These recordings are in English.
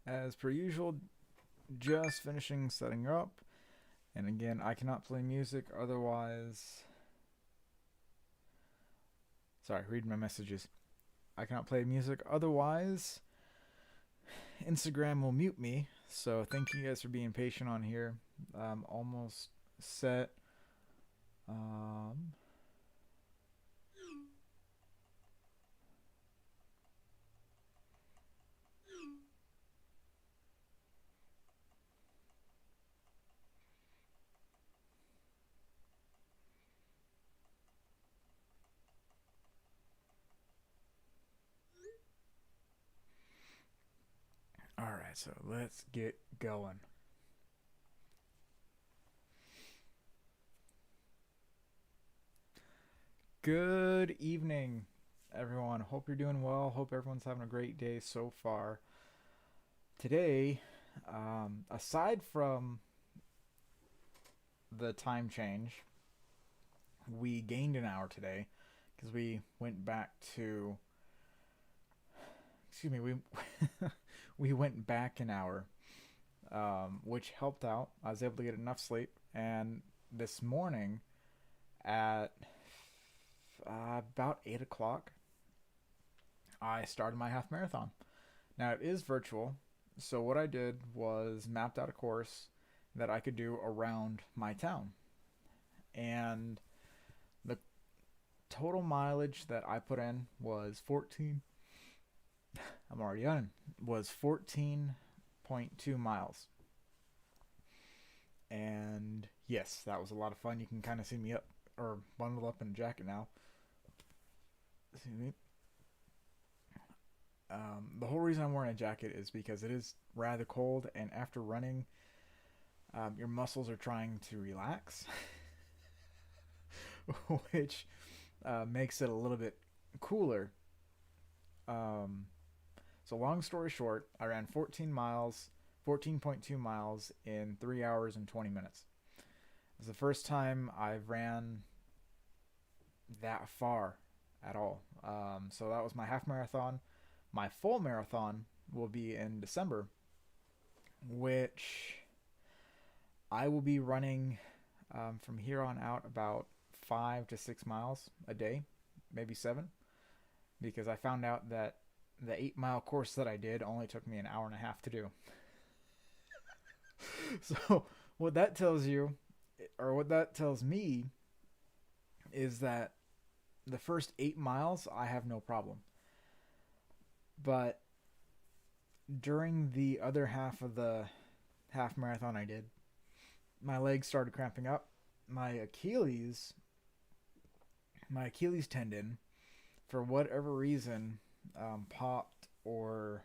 As per usual, just finishing setting up. And again, I cannot play music otherwise. Sorry, read my messages. I cannot play music otherwise. Instagram will mute me. So thank you guys for being patient on here. Almost set. Um, all right, so let's get going. Good evening, everyone. Hope you're doing well. Hope everyone's having a great day so far. Today, aside from the time change, we gained an hour today because we went back to. Excuse me, we we went back an hour, which helped out. I was able to get enough sleep, and this morning at about 8 o'clock, I started my half marathon. Now it is virtual, so what I did was mapped out a course that I could do around my town, and the total mileage that I put in was 14. I'm already done. Was 14.2 miles, and yes, that was a lot of fun. You can kind of see me up or bundled up in a jacket now. See me? The whole reason I'm wearing a jacket is because it is rather cold, and after running, your muscles are trying to relax, which makes it a little bit cooler. Um, so, long story short, I ran 14 miles, 14.2 miles in 3 hours and 20 minutes. It was the first time I ran that far at all. So, that was my half marathon. My full marathon will be in December, which I will be running from here on out about 5 to 6 miles a day, maybe seven, because I found out that the 8 mile course that I did only took me an hour and a half to do. So, what that tells you, or what that tells me, is that the first 8 miles I have no problem. But during the other half of the half marathon I did, my legs started cramping up. My Achilles, my Achilles tendon, for whatever reason, popped, or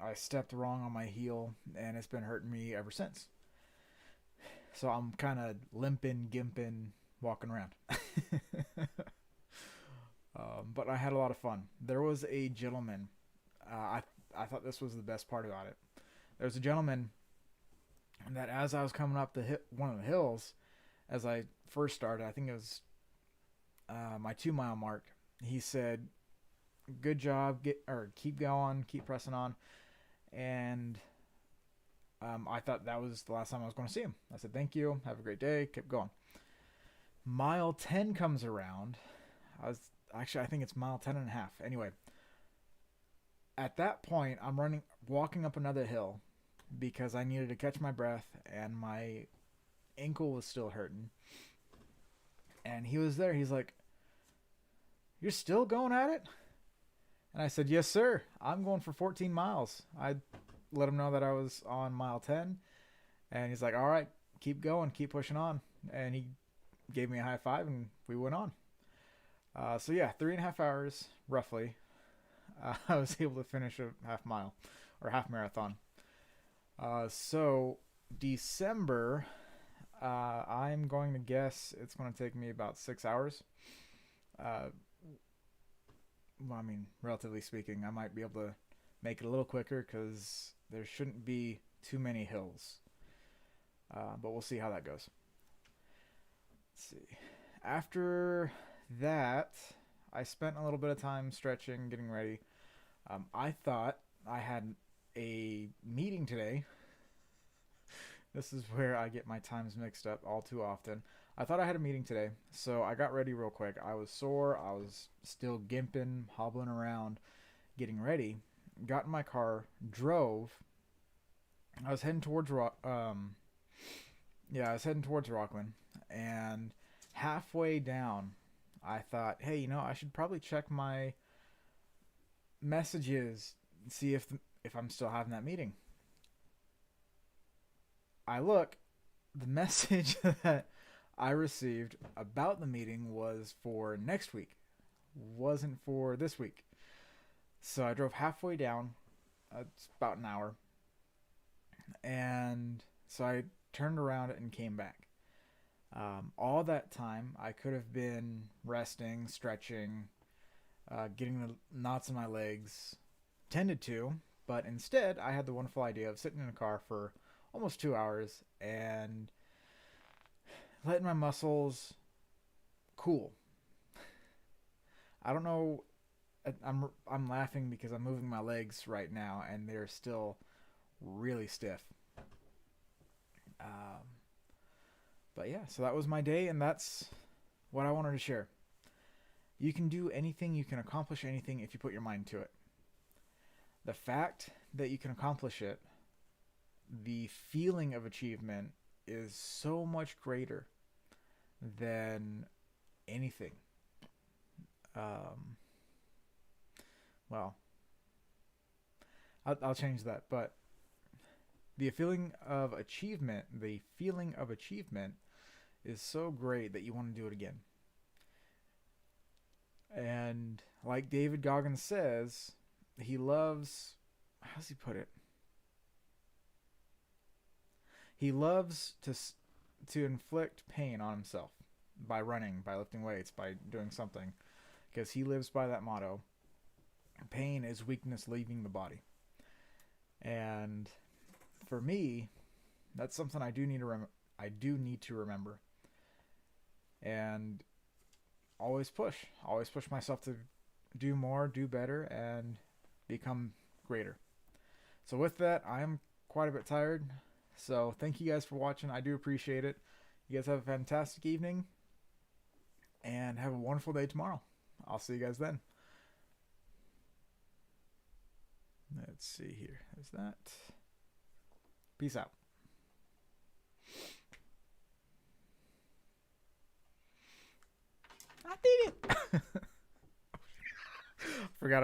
I stepped wrong on my heel, and it's been hurting me ever since. So I'm kind of limping, gimping, walking around. But I had a lot of fun. There was a gentleman. I thought this was the best part about it. There was a gentleman that as I was coming up one of the hills, as I first started, I think it was my 2 mile mark. He said, "Good job, get or keep going, keep pressing on." And I thought that was the last time I was going to see him. I said, "Thank you, have a great day," kept going. Mile 10 comes around. I think it's mile 10 and a half. Anyway, at that point, I'm walking up another hill because I needed to catch my breath and my ankle was still hurting. And he was there. He's like, "You're still going at it?" And I said, "Yes, sir. I'm going for 14 miles." I let him know that I was on mile 10. And he's like, "All right, keep going, keep pushing on." And he gave me a high five and we went on. So yeah, 3.5 hours roughly. I was able to finish a half mile or half marathon. So December, I'm going to guess it's going to take me about 6 hours. Uh, well, I mean, relatively speaking, I might be able to make it a little quicker because there shouldn't be too many hills. But we'll see how that goes. Let's see. After that, I spent a little bit of time stretching, getting ready. I thought I had a meeting today. This is where I get my times mixed up all too often. I thought I had a meeting today, so I got ready real quick. I was sore. I was still gimping, hobbling around, getting ready. Got in my car, drove. I was heading towards I was heading towards Rockland, and halfway down, I thought, hey, I should probably check my messages, see if I'm still having that meeting. I look, the message that I received about the meeting was for next week, wasn't for this week. So I drove halfway down. It's about an hour, and so I turned around and came back. All that time, I could have been resting, stretching, getting the knots in my legs tended to, but instead, I had the wonderful idea of sitting in a car for almost 2 hours and letting my muscles cool. I don't know. I'm laughing because I'm moving my legs right now and they're still really stiff. Um, but yeah, so that was my day, and that's what I wanted to share. You can do anything, you can accomplish anything if you put your mind to it. The fact that you can accomplish it, the feeling of achievement is so much greater than anything. Um, well, I'll change that, but the feeling of achievement is so great that you want to do it again. And like David Goggins says, he loves, how's he put it? He loves to inflict pain on himself by running, by lifting weights, by doing something, because he lives by that motto. Pain is weakness leaving the body. And for me, that's something I do need to remember. And always push myself to do more, do better, and become greater. So with that, I am quite a bit tired. So thank you guys for watching. I do appreciate it. You guys have a fantastic evening and have a wonderful day tomorrow. I'll see you guys then. Let's see here. There's that. Peace out. I did it. Forgot